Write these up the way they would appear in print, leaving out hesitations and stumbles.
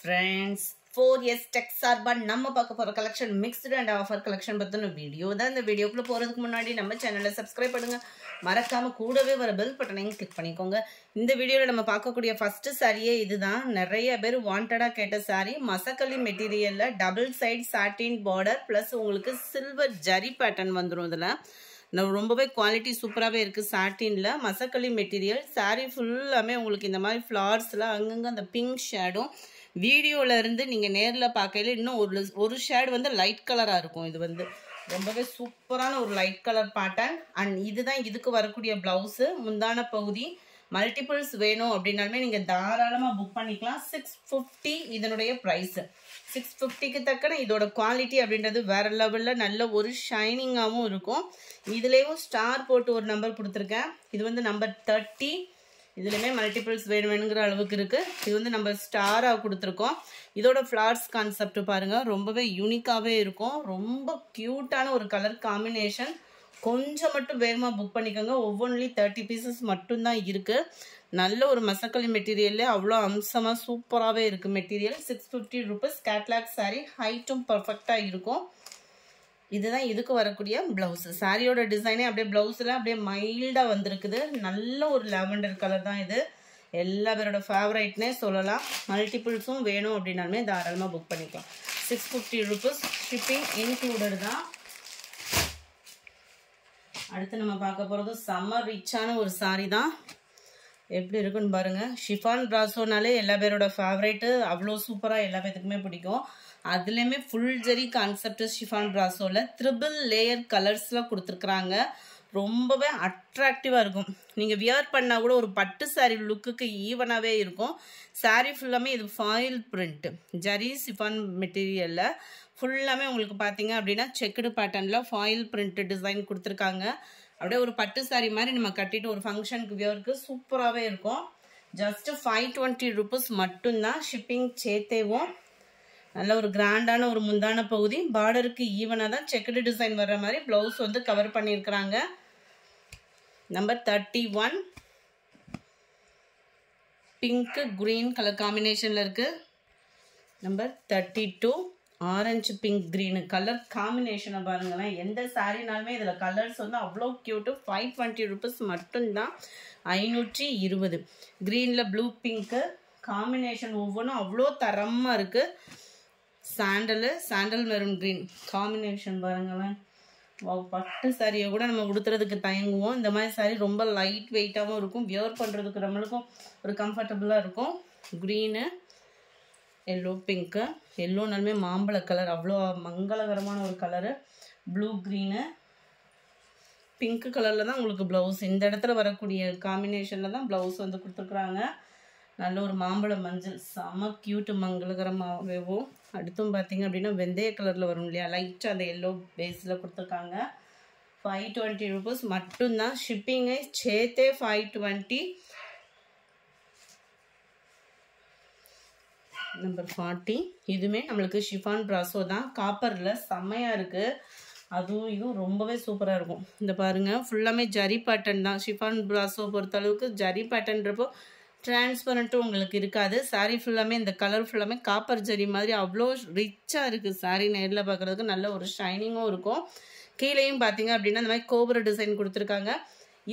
Friends, 4S Tech சார்பா நம்ம பார்க்க போற collection mixed and offer collection பத்தின வீடியோ தான். இந்த வீடியோக்குள்ள போறதுக்கு முன்னாடி நம்ம சேனலை சப்ஸ்கிரைப் பண்ணுங்க, மறக்காம கூடவே வர பெல் பட்டனையும் கிளிக் பண்ணிக்கோங்க. இந்த வீடியோல நம்ம பார்க்கக்கூடிய ஃபர்ஸ்ட் சாரியே இதுதான். நிறைய பேர் வாண்டடா கேட்ட சாரி, மசக்கலி மெட்டீரியல்ல double side satin border plus உங்களுக்கு சில்வர் ஜரி பேட்டர்ன் வந்துடும். இதுல ரொம்பவே குவாலிட்டி சூப்பராகவே இருக்குது. சாட்டின்ல மசக்கலி மெட்டீரியல் சாரீ ஃபுல்லாமே உங்களுக்கு இந்த மாதிரி ஃப்ளார்ஸில் அங்கங்கே அந்த பிங்க் ஷேடும் வீடியோவில் இருந்து நீங்கள் நேரில் பார்க்கல இன்னும் ஒரு ஷேடு வந்து லைட் கலராக இருக்கும். இது வந்து ரொம்பவே சூப்பரான ஒரு லைட் கலர் பேட்டர்ன். அண்ட் இதுதான் இதுக்கு வரக்கூடிய ப்ளவுஸு. முந்தான பகுதி மல்டிபிள்ஸ் வேணும் அப்படின்னாலுமே நீங்கள் தாராளமாக புக் பண்ணிக்கலாம். 650 இதனுடைய ப்ரைஸு. 650க்கு தக்கன இதோட குவாலிட்டி அப்படின்றது வேற லெவலில் நல்ல ஒரு ஷைனிங்காகவும் இருக்கும். இதுலேயும் ஸ்டார் போட்டு ஒரு நம்பர் கொடுத்துருக்கேன். இது வந்து நம்பர் 30. இதுலையுமே மல்டிபிள்ஸ் வேணுங்கிற அளவுக்கு இருக்குது. இது வந்து நம்ம ஸ்டாராக கொடுத்துருக்கோம். இதோட ஃப்ளார்ஸ் கான்செப்ட் பாருங்கள், ரொம்பவே யூனிக்காகவே இருக்கும். ரொம்ப க்யூட்டான ஒரு கலர் காம்பினேஷன். கொஞ்சம் மட்டும் வேகமாக புக் பண்ணிக்கோங்க. ஒவ்வொன்றிலையும் 30 பீசஸ் மட்டும்தான் இருக்குது. நல்ல ஒரு மசக்கலி மெட்டீரியல்ல அவ்வளோ அம்சமாக சூப்பராகவே இருக்குது மெட்டீரியல். 650 ருபீஸ். கேட்லாக் சாரீ, ஹைட்டும் பர்ஃபெக்டாக இருக்கும். இதுதான் இதுக்கு வரக்கூடிய ப்ளவுஸு. சாரியோட டிசைனே அப்படியே ப்ளவுஸில் அப்படியே மைல்டாக வந்திருக்குது. நல்ல ஒரு லாவெண்டர் கலர் தான் இது. எல்லா பேரோட ஃபேவரைட்னே சொல்லலாம். மல்டிபிள்ஸும் வேணும் அப்படின்னாலுமே தாராளமாக புக் பண்ணிக்கலாம். 650 ருபீஸ். ஷிப்பிங் இன்க்ளூடட் தான். அடுத்து நம்ம பார்க்க போகிறது செம்ம ரிச்சான ஒரு சாரீ தான். எப்படி இருக்குன்னு பாருங்கள். ஷிஃபான் பிராசோனாலே எல்லா பேரோட ஃபேவரைட்டு. அவ்வளோ சூப்பராக எல்லா பேத்துக்குமே பிடிக்கும். அதுலேயுமே ஃபுல் ஜெரி கான்செப்ட் ஷிஃபான் பிராசோவில் ட்ரிபிள் லேயர் கலர்ஸில் கொடுத்துருக்குறாங்க. ரொம்பவே அட்ராக்டிவாக இருக்கும். நீங்கள் வியர் பண்ணால் கூட ஒரு பட்டு சாரீ லுக்குக்கு ஈவனாகவே இருக்கும். சாரீ ஃபுல்லாமே இது ஃபாயில் பிரிண்ட் ஜரி ஷிஃபான் மெட்டீரியலில் ஃபுல்லாமே உங்களுக்கு பார்த்தீங்க அப்படின்னா செக்குடு பேட்டர்னில் ஃபாயில் பிரிண்ட் டிசைன் கொடுத்துருக்காங்க. அப்படியே ஒரு பட்டு சாரீ மாதிரி நம்ம கட்டிட்டு ஒரு ஃபங்க்ஷனுக்கு வியருக்கு சூப்பராகவே இருக்கும். ஜஸ்ட் 520 ருபீஸ் மட்டும்தான். ஷிப்பிங் சேர்த்தேவும். நல்ல ஒரு கிராண்டான ஒரு முந்தான பகுதி. பார்டருக்கு ஈவனாக தான் செக்குடு டிசைன் வர்ற மாதிரி ப்ளவுஸ் வந்து கவர் பண்ணியிருக்கிறாங்க. நம்பர் 31 பிங்க் கிரீன் கலர் காம்பினேஷனில் இருக்குது. Number 32 orange pink green colour காம்பினேஷனை பாருங்களேன். எந்த சாரீனாலுமே இதில் கலர்ஸ் வந்து அவ்வளோ க்யூட்டு. 520 ருபீஸ் மட்டும்தான். 520. க்ரீனில் ப்ளூ பிங்க்கு காம்பினேஷன் ஒவ்வொன்றும் அவ்வளோ தரமாக இருக்குது. சாண்டல் மெரூன் கிரீன் காம்பினேஷன் பாருங்களேன். பட்டு சாரியை கூட நம்ம உடுத்துறதுக்கு தயங்குவோம். இந்த மாதிரி சாரீ ரொம்ப லைட் வெயிட்டாகவும் இருக்கும். வியர் பண்ணுறதுக்கு நம்மளுக்கும் ஒரு கம்ஃபர்டபுளாக இருக்கும். Green, yellow pink. எல்லோனாலுமே மாம்பழ கலர் அவ்வளோ மங்களகரமான ஒரு கலரு. ப்ளூ க்ரீனு பிங்க் கலரில் தான் உங்களுக்கு ப்ளவுஸ். இந்த இடத்துல வரக்கூடிய காம்பினேஷனில் தான் ப்ளவுஸ் வந்து கொடுத்துருக்குறாங்க. நல்ல ஒரு மாம்பழ மஞ்சள் செம க்யூட்டு மங்களகரமாகவேவும். அடுத்தும் பார்த்தீங்க அப்படின்னா வெந்தய கலரில் வரும் இல்லையா, லைட்டாக அந்த எல்லோ பேஸில் கொடுத்துருக்காங்க. 520 ருபீஸ் மட்டும்தான். ஷிப்பிங்கை சேர்த்தே 520. நம்பர் 40 இதுவுமே நம்மளுக்கு ஷிஃபான் பிராசோ தான். காப்பரில் செம்மையாக இருக்குது. அதுவும் இதுவும் ரொம்பவே சூப்பராக இருக்கும். இந்த பாருங்கள், ஃபுல்லாமே ஜரி பேட்டர்ன் தான். ஷிஃபான் பிராசோ பொறுத்தளவுக்கு ஜரி பேட்டர்ன்றப்போ டிரான்ஸ்பரண்ட்டும் உங்களுக்கு இருக்காது. சாரீ ஃபுல்லாமே இந்த கலர் ஃபுல்லாமே காப்பர் ஜரி மாதிரி அவ்வளோ ரிச்சாக இருக்குது. சாரீ நேரில் பார்க்குறதுக்கு நல்ல ஒரு ஷைனிங்கும் இருக்கும். கீழேயும் பார்த்தீங்க அப்படின்னா இந்த மாதிரி கோபுர டிசைன் கொடுத்துருக்காங்க.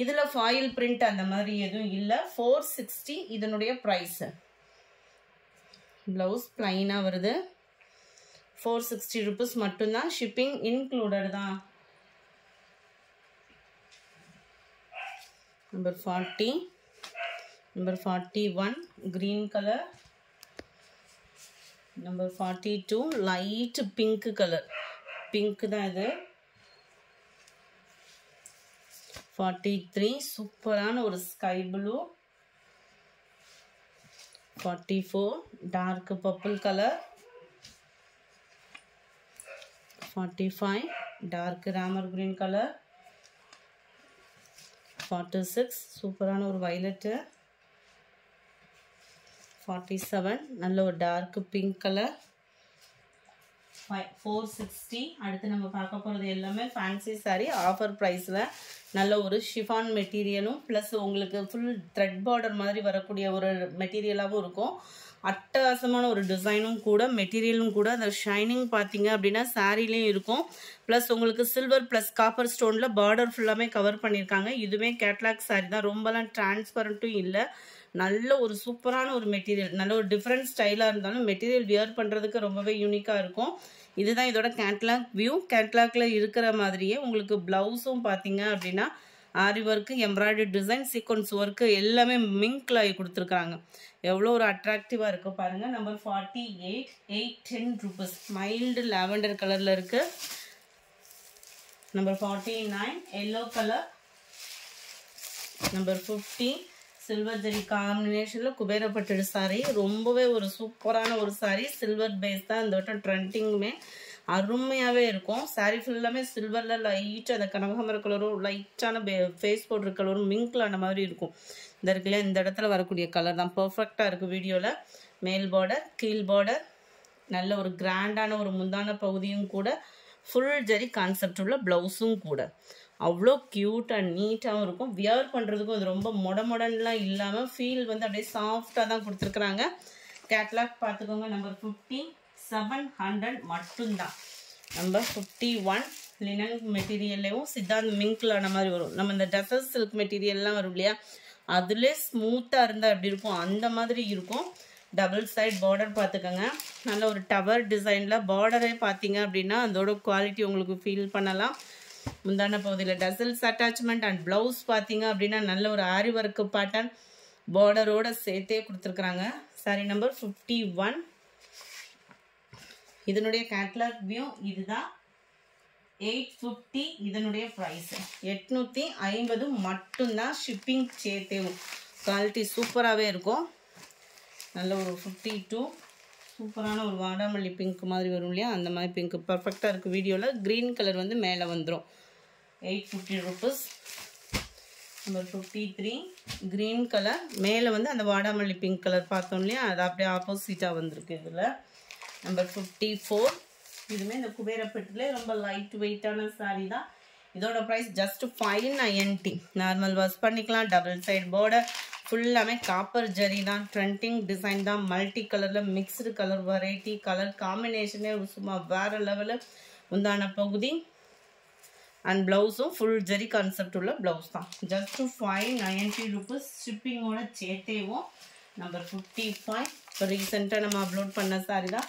இதில் ஃபாயில் பிரிண்ட் அந்த மாதிரி எதுவும் இல்லை. 460 இதனுடைய ப்ரைஸு. ப்ளவுஸ் ப்ளைனாக வருது. 460 ருபீஸ் மட்டும்தான். ஷிப்பிங் இன்க்ளூடட் தான். Number 40 number 41 green colour. Number 42 light pink colour. Pink தான் இது. 43 சூப்பரான ஒரு sky blue. 44 dark purple colour. 45 dark Ramar green colour. 46 சூப்பரான ஒரு வயலட்டு. 47 நல்ல ஒரு டார்க் பிங்க் கலர். 460. அடுத்து நம்ம பார்க்க போகிறது எல்லாமே ஃபேன்சி சாரீ ஆஃபர் ப்ரைஸில். நல்ல ஒரு ஷிஃபான் மெட்டீரியலும் ப்ளஸ் உங்களுக்கு ஃபுல் த்ரெட் பார்டர் மாதிரி வரக்கூடிய ஒரு மெட்டீரியலாகவும் இருக்கும். அட்டகாசமான ஒரு டிசைனும் கூட, மெட்டீரியலும் கூட. அந்த ஷைனிங் பார்த்தீங்க அப்படின்னா சாரீலையும் இருக்கும். ப்ளஸ் உங்களுக்கு சில்வர் ப்ளஸ் காப்பர் ஸ்டோனில் பார்டர் ஃபுல்லாமே கவர் பண்ணியிருக்காங்க. இதுவே கேட்லாக் சாரீ தான், ரொம்பலாம் டிரான்ஸ்பரண்ட்டும் இல்லை. நல்ல ஒரு சூப்பரான ஒரு மெட்டீரியல், நல்ல ஒரு டிஃப்ரெண்ட் ஸ்டைலாக இருந்தாலும் மெட்டீரியல் வியர் பண்ணுறதுக்கு ரொம்பவே யூனிக்காக இருக்கும். இதுதான் இதோட கேட்லாக் வியூ. கேட்லாக்ல இருக்கிற மாதிரியே உங்களுக்கு ப்ளவுஸும் பார்த்தீங்க அப்படின்னா aari work, embroidery design, sequins work எல்லாமே மிங்க்ல கொடுத்துருக்காங்க. எவ்வளோ ஒரு அட்ராக்டிவாக இருக்குது பாருங்கள். Number 48, 810 rupees. மைல்டு லாவெண்டர் கலரில் இருக்குது. Number 49, yellow colour. Number 50, silver zari காம்பினேஷனில் குபேரப்பட்டு சாரி. ரொம்பவே ஒரு சூப்பரான ஒரு சாரி. சில்வர் பேஸ் தான் இந்த வட்டம் ட்ரெண்டிங்குமே அருமையாகவே இருக்கும். சாரீ ஃபுல்லாமே சில்வரில் லைட்டாக அந்த கனகாம்பர கலரும் லைட்டான ஃபேஸ் பவுடர் கலரும் மிங்க்ல அந்த மாதிரி இருக்கும். இந்த இருக்குல்ல, இந்த இடத்துல வரக்கூடிய கலர் தான் பர்ஃபெக்டாக இருக்குது வீடியோவில். மேல் பார்டர், கீழ் பார்டர், நல்ல ஒரு கிராண்டான ஒரு முந்தான பகுதியும் கூட, ஃபுல் ஜெரி கான்செப்ட் உள்ள ப்ளவுஸும் கூட. அவ்வளோ க்யூட் அண்ட் நீட்டாகவும் இருக்கும். வியர் பண்ணுறதுக்கும் அது ரொம்ப மொடன்லாம் இல்லாமல் ஃபீல் வந்து அப்படியே சாஃப்டாக தான் கொடுத்துருக்குறாங்க. கேட்லாக் பார்த்துக்கோங்க. நம்பர் 50, 700 மட்டும்தான். நம்பர் 51, லினன் மெட்டீரியல்லையும் சித்தாந்த் மிங்க்ல ஆன மாதிரி வரும். நம்ம இந்த டசர் சில்க் மெட்டீரியல்லாம் வரும் இல்லையா, அதுலேயே ஸ்மூத்தாக இருந்தால் எப்படி இருக்கும் அந்த மாதிரி இருக்கும். டபுள் சைட் பார்டர் பார்த்துக்கோங்க. நல்ல ஒரு டவர் டிசைனில் பார்டரே பார்த்தீங்க அப்படின்னா அதோட குவாலிட்டி உங்களுக்கு ஃபீல் பண்ணலாம். முந்தான பகுதியில் டசல்ஸ் அட்டாச்மெண்ட் அண்ட் ப்ளவுஸ் பார்த்தீங்க அப்படின்னா நல்ல ஒரு ஆரி ஒர்க்கு பேட்டர்ன் பார்டரோட சேர்த்தே கொடுத்துருக்குறாங்க. Sorry number 51. இதனுடைய கேட்லாக் வியூ இதுதான். 850 இதனுடைய ப்ரைஸ். 850 மட்டும்தான். ஷிப்பிங் சேர்த்தேவும். குவாலிட்டி சூப்பராகவே இருக்கும். நல்ல ஒரு 52 சூப்பரான ஒரு வாடாமல்லி பிங்க் மாதிரி வரும் இல்லையா, அந்த மாதிரி பிங்க் பர்ஃபெக்டாக இருக்குது. வீடியோவில் க்ரீன் கலர் வந்து மேலே வந்துடும். 850 rupees. நம்பர் 53, க்ரீன் கலர் மேலே வந்து அந்த வாடாமல்லி பிங்க் கலர் பார்த்தோம் இல்லையா, அது அப்படியே ஆப்போசிட்டாக வந்திருக்கு இதில். நம்பர் 54, இதுவுமே இந்த குபேரப்பட்டிலே ரொம்ப லைட் வெயிட்டான சாரீ தான். இதோட ப்ரைஸ் ஜஸ்ட் 590. நார்மல் வாஷ் பண்ணிக்கலாம். டபுள் சைட் பார்டர் ஃபுல்லாமே காப்பர் ஜரி தான். ட்ரெண்டிங் டிசைன் தான். மல்டி கலரில் மிக்ஸ்டு கலர் வெரைட்டி, கலர் காம்பினேஷனே சும்மா வேறு லெவலில். முந்தான பகுதி அண்ட் ப்ளவுஸும் ஃபுல் ஜரி கான்செப்ட் உள்ள ப்ளவுஸ் தான். Just 590 rupees. ஷிப்பிங்கோட சேர்த்தேவும். நம்பர் 55, இப்போ ரீசெண்டாக நம்ம அப்லோட் பண்ண சாரி தான்.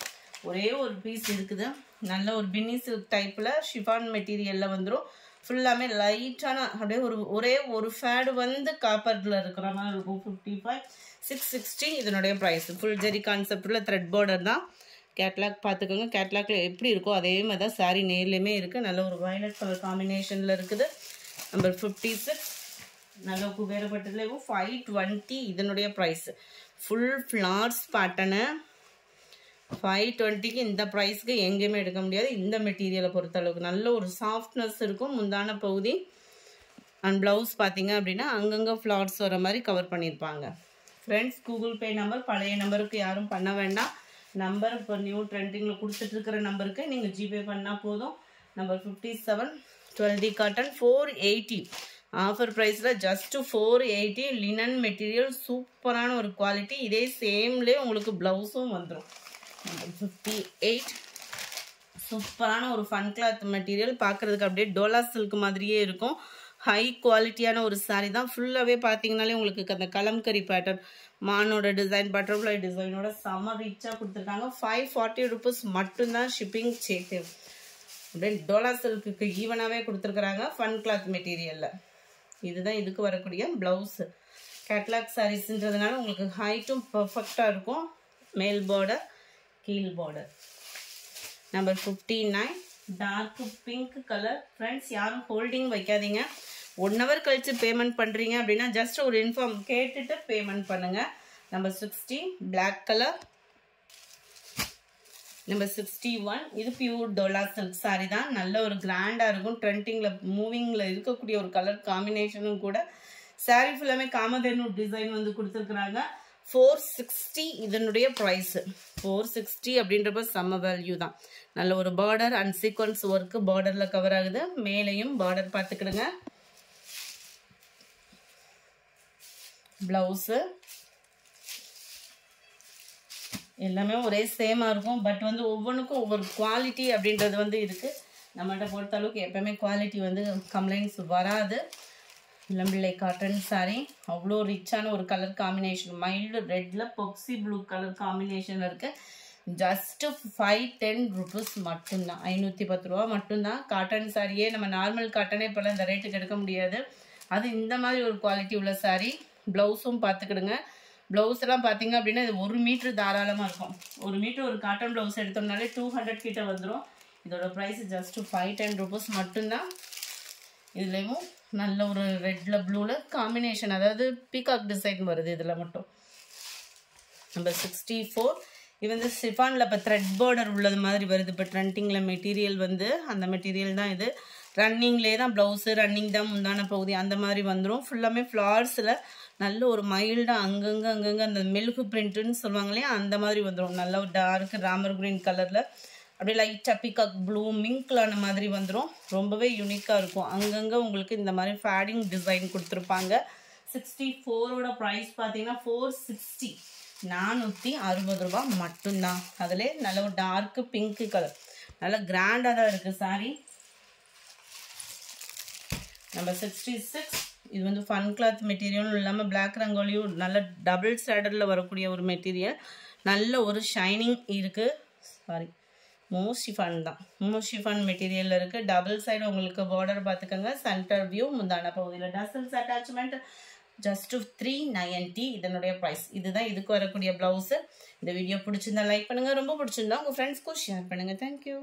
ஒரே ஒரு பீஸ் இருக்குது. நல்ல ஒரு பின்னி சில்க் டைப்பில் ஷிஃபான் மெட்டீரியலில் வந்துடும். ஃபுல்லாமே லைட்டான அப்படியே ஒரே ஒரு ஃபேடு வந்து காப்பரில் இருக்கிற மாதிரி இருக்கும். 55, 660 இதனுடைய ப்ரைஸ். ஃபுல் ஜெரி கான்செப்ட் உள்ள த்ரெட் பார்டர் தான். கேட்லாக் பார்த்துக்கோங்க. கேட்லாக்ல எப்படி இருக்கோ அதே மாதிரி தான் சாரீ நேர்லேயுமே இருக்குது. நல்ல ஒரு வயலட் கலர் காம்பினேஷனில் இருக்குது. நம்பர் 56, நல்ல குபேரப்பட்டதுலேயும் 520 இதனுடைய ப்ரைஸ். ஃபுல் ஃப்ளார்ஸ் பேட்டர்னு 520க்கு இந்த ப்ரைஸ்க்கு எங்கேயுமே எடுக்க முடியாது. இந்த மெட்டீரியலை பொறுத்தளவுக்கு நல்ல ஒரு சாஃப்ட்னஸ் இருக்கும். முந்தான பகுதி அண்ட் ப்ளவுஸ் பார்த்தீங்க அப்படின்னா அங்கங்கே ஃப்ளார்ஸ் வர மாதிரி கவர் பண்ணியிருப்பாங்க. ஃப்ரெண்ட்ஸ், கூகுள் பே நம்பர் பழைய நம்பருக்கு யாரும் பண்ண வேண்டாம். நம்பர் இப்போ நியூ ட்ரெண்டிங்கில் கொடுத்துட்ருக்கிற நம்பருக்கு நீங்கள் ஜிபே பண்ணால் போதும். Number 57, 12D cotton 480. ஆஃபர் ப்ரைஸில் ஜஸ்ட்டு 480. லினன் மெட்டீரியல் சூப்பரான ஒரு குவாலிட்டி. இதே சேம்லேயே உங்களுக்கு ப்ளவுஸும் வந்துடும். 58, சூப்பரான ஒரு ஃபன் கிளாத் மெட்டீரியல். பார்க்குறதுக்கு அப்படியே டோலா சில்க் மாதிரியே இருக்கும். ஹை குவாலிட்டியான ஒரு சாரீ தான். ஃபுல்லாகவே பார்த்தீங்கனாலே உங்களுக்கு அந்த கலம்கரி பேட்டர்ன், மானோட டிசைன், பட்டர்ஃப்ளை டிசைனோட செம்ம ரிச்சாக கொடுத்துருக்காங்க. 540 rupees மட்டும்தான். ஷிப்பிங் சேர்த்து அப்படியே டோலா சில்க்கு ஈவனாகவே கொடுத்துருக்குறாங்க ஃபன் கிளாத் மெட்டீரியலில். இதுதான் இதுக்கு வரக்கூடிய ப்ளவுஸு. கேட்லாக் சாரீஸ்ன்றதுனால உங்களுக்கு ஹைட்டும் பர்ஃபெக்டாக இருக்கும். மேல் பார்டர், கீழ் border. Number 59, dark pink colour. Friends, யாரும் ஹோல்டிங் வைக்காதீங்க. 1 hour கழிச்சு பேமெண்ட் பண்ணுறீங்க அப்படின்னா ஜஸ்ட் ஒரு இன்ஃபார்ம் கேட்டுட்டு பேமெண்ட் பண்ணுங்கள். Number 60, black colour. நம்பர் 61, இது பியூர் டோலா சில்க் சாரி தான். நல்ல ஒரு கிராண்டாக இருக்கும். ட்ரெண்டிங்கில் மூவிங்கில் இருக்கக்கூடிய ஒரு கலர் காம்பினேஷனும் கூட. சாரி ஃபுல்லாமே காமதேனு டிசைன் வந்து கொடுத்துருக்குறாங்க. 460 இதனுடைய ப்ரைஸு. 460 அப்படின்றப்ப செம்ம வேல்யூ தான். நல்ல ஒரு பார்டர் அண்ட் சீக்வன்ஸ் ஒர்க்கு பார்டரில் கவர் ஆகுது. மேலையும் பார்டர் பார்த்துக்கிடுங்க. ப்ளவுஸு எல்லாமே ஒரே சேமாக இருக்கும். பட் வந்து ஒவ்வொன்றுக்கும் ஒவ்வொரு குவாலிட்டி அப்படின்றது வந்து இருக்குது. நம்மகிட்ட பொறுத்த அளவுக்கு எப்போவுமே குவாலிட்டி வந்து கம்ப்ளைண்ட்ஸ் வராது. இளம்பிள்ளை காட்டன் சாரீ அவ்வளோ ரிச்சான ஒரு கலர் காம்பினேஷன். மைல்டு ரெட்டில் பொக்ஸி ப்ளூ கலர் காம்பினேஷன் இருக்குது. ஜஸ்ட்டு 510 rupees மட்டும்தான். 510 ரூபா மட்டும்தான். காட்டன் சாரியே நம்ம நார்மல் காட்டனே இப்போல்லாம் இந்த ரேட்டுக்கு எடுக்க முடியாது. அது இந்த மாதிரி ஒரு குவாலிட்டி உள்ள சாரீ. ப்ளவுஸும் பார்த்துக்கிடுங்க. ப்ளவுஸ் எல்லாம் பார்த்தீங்க அப்படின்னா இது 1 மீட்டர் தாராளமாக இருக்கும். 1 மீட்டர் ஒரு காட்டன் ப்ளவுஸ் எடுத்தோம்னாலே 200 கிட்ட வந்துடும். இதோட ப்ரைஸ் ஜஸ்ட்டு 510 rupees மட்டும்தான். இதுலேயும் நல்ல ஒரு ரெட்டில் ப்ளூவில் காம்பினேஷன், அதாவது பீகாக் டிசைன் வருது இதில் மட்டும். நம்பர் 64. இது வந்து சிஃபானில் இப்போ த்ரெட் பார்டர் உள்ளது மாதிரி வருது. இப்போ ட்ரெண்டிங்கில் மெட்டீரியல் வந்து அந்த மெட்டீரியல் தான் இது. ரன்னிங்லேயே தான் ப்ளவுஸு, ரன்னிங் தான் முந்தான பகுதி அந்த மாதிரி வந்துடும். ஃபுல்லாமே ஃப்ளார்ஸில் நல்ல ஒரு மைல்டாக அங்கங்கே அந்த மெழுகு பிரிண்ட்டுன்னு சொல்லுவாங்க இல்லையா, அந்த மாதிரி வந்துடும். நல்ல ஒரு டார்க் ராமர் கிரீன் கலரில் அப்படியே லைட்டாக பீகாக் ப்ளூ மிங்க்லான மாதிரி வந்துடும். ரொம்பவே யூனிக்காக இருக்கும். அங்கங்கே உங்களுக்கு இந்த மாதிரி ஃபேடிங் டிசைன் கொடுத்துருப்பாங்க. 64ஓட ப்ரைஸ் பார்த்தீங்கன்னா 460, 460 ரூபா மட்டும்தான். அதிலே நல்ல ஒரு டார்க்கு பிங்க்கு கலர், நல்ல கிராண்டாக தான் இருக்குது சாரீ. நம்பர் 66. இது வந்து ஃபன் கிளாத் மெட்டீரியலும் இல்லாமல் பிளாக் ரங்கோலியும் நல்ல டபுள் ஷேடரில் வரக்கூடிய ஒரு மெட்டீரியல். நல்ல ஒரு ஷைனிங் இருக்குது. சாரி, மோஷிஃபான் தான். மோஷிஃபான் மெட்டீரியலில் இருக்குது. டபுள் சைடு உங்களுக்கு பார்டர் பார்த்துக்கோங்க. சென்டர் வியூ முந்தான பகுதியில் டசல்ஸ் அட்டாச்மெண்ட். ஜஸ்ட்டு 390 இதனுடைய ப்ரைஸ். இதுதான் இதுக்கு வரக்கூடிய ப்ளவுஸு. இந்த வீடியோ பிடிச்சிருந்தா லைக் பண்ணுங்கள். ரொம்ப பிடிச்சிருந்தா உங்கள் ஃப்ரெண்ட்ஸ்க்கும் ஷேர் பண்ணுங்கள். தேங்க்யூ.